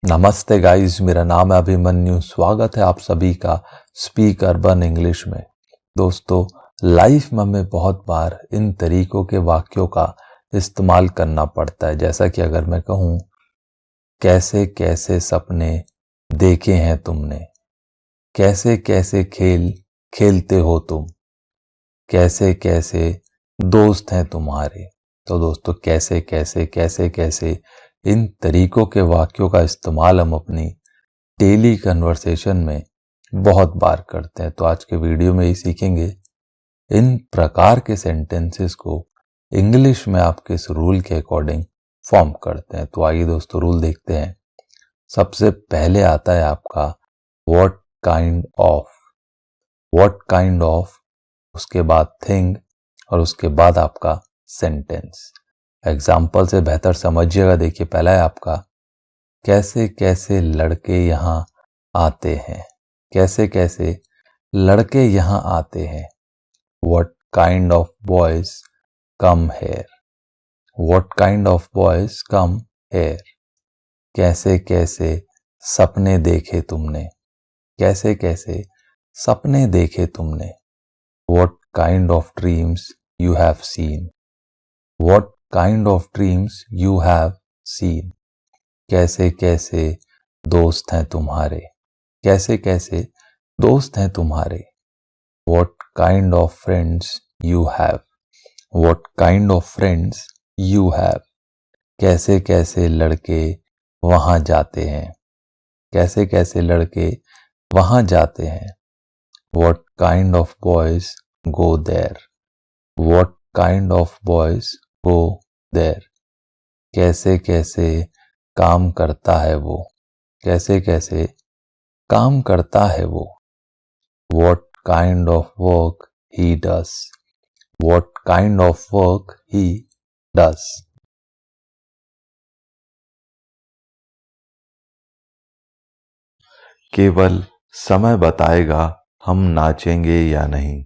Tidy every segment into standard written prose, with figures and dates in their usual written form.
नमस्ते गाइस, मेरा नाम है अभिमन्यु। स्वागत है आप सभी का स्पीक अर्बन इंग्लिश में। दोस्तों, लाइफ में हमें बहुत बार इन तरीकों के वाक्यों का इस्तेमाल करना पड़ता है। जैसा कि अगर मैं कहूँ, कैसे कैसे सपने देखे हैं तुमने, कैसे कैसे खेल खेलते हो तुम, कैसे कैसे दोस्त हैं तुम्हारे। तो दोस्तों, कैसे कैसे कैसे कैसे इन तरीकों के वाक्यों का इस्तेमाल हम अपनी डेली कन्वर्सेशन में बहुत बार करते हैं। तो आज के वीडियो में ही सीखेंगे इन प्रकार के सेंटेंसेस को इंग्लिश में आप किस रूल के अकॉर्डिंग फॉर्म करते हैं। तो आइए दोस्तों, रूल देखते हैं। सबसे पहले आता है आपका व्हाट काइंड ऑफ, उसके बाद थिंग और उसके बाद आपका सेंटेंस। एग्जाम्पल से बेहतर समझिएगा। देखिए, पहला है आपका कैसे कैसे लड़के यहाँ आते हैं। कैसे कैसे लड़के यहाँ आते हैं। What kind of boys come here? What kind of boys come here? कैसे कैसे सपने देखे तुमने। कैसे कैसे सपने देखे तुमने। What kind of dreams you have seen? What kind of dreams you have seen? कैसे कैसे दोस्त हैं तुम्हारे। कैसे कैसे दोस्त हैं तुम्हारे। What kind of friends you have? What kind of friends you have? कैसे कैसे लड़के वहां जाते हैं। कैसे कैसे लड़के वहां जाते हैं। What kind of boys go there? What kind of boys go there? कैसे कैसे काम करता है वो। कैसे कैसे काम करता है वो। What kind of work he does? What kind of work he does? केवल समय बताएगा हम नाचेंगे या नहीं।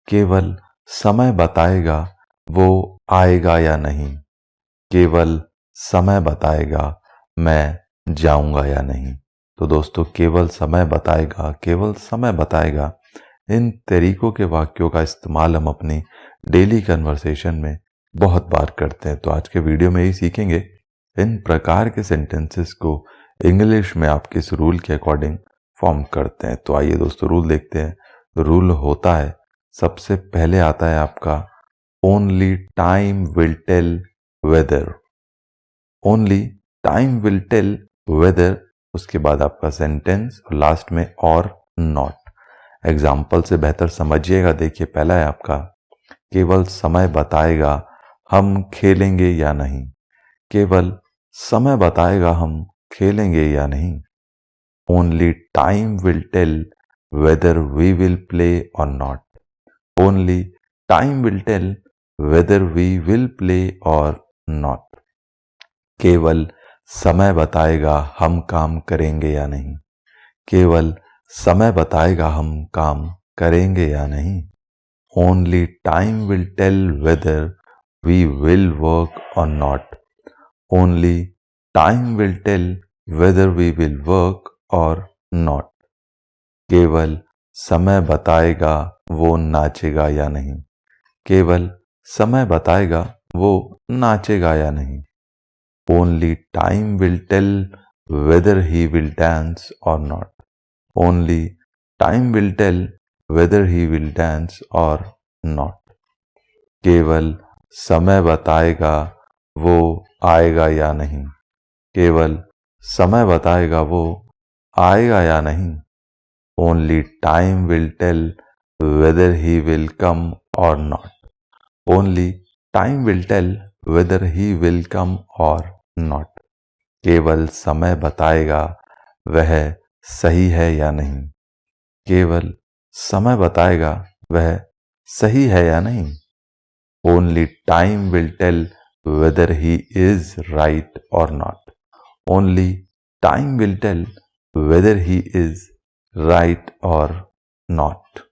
केवल समय बताएगा वो आएगा या नहीं। केवल समय बताएगा मैं जाऊंगा या नहीं। तो दोस्तों, केवल समय बताएगा, इन तरीकों के वाक्यों का इस्तेमाल हम अपनी डेली कन्वर्सेशन में बहुत बार करते हैं। तो आज के वीडियो में ही सीखेंगे इन प्रकार के सेंटेंसेस को इंग्लिश में आप किस रूल के अकॉर्डिंग फॉर्म करते हैं। तो आइए दोस्तों, रूल देखते हैं। रूल होता है, सबसे पहले आता है आपका only time will tell whether. Only time will tell whether, उसके बाद आपका सेंटेंस और लास्ट में और नॉट। एग्जाम्पल से बेहतर समझिएगा। देखिए, पहला है आपका केवल समय बताएगा हम खेलेंगे या नहीं। केवल समय बताएगा हम खेलेंगे या नहीं। Only time will tell whether we will play or not. Only time will tell whether we will play or not. केवल समय बताएगा हम काम करेंगे या नहीं। केवल समय बताएगा हम काम करेंगे या नहीं। Only time will tell whether we will work or not. Only time will tell whether we will work or not. केवल समय बताएगा वो नाचेगा या नहीं। केवल समय बताएगा वो नाचेगा या नहीं। Only time will tell whether he will dance or not. Only time will tell whether he will dance or not. केवल समय बताएगा वो आएगा या नहीं। केवल समय बताएगा वो आएगा या नहीं। Only time will tell whether he will come or not. Only time will tell whether he will come or not. केवल समय बताएगा वह सही है या नहीं। केवल समय बताएगा वह सही है या नहीं। Only time will tell whether he is right or not. Only time will tell whether he is right or not.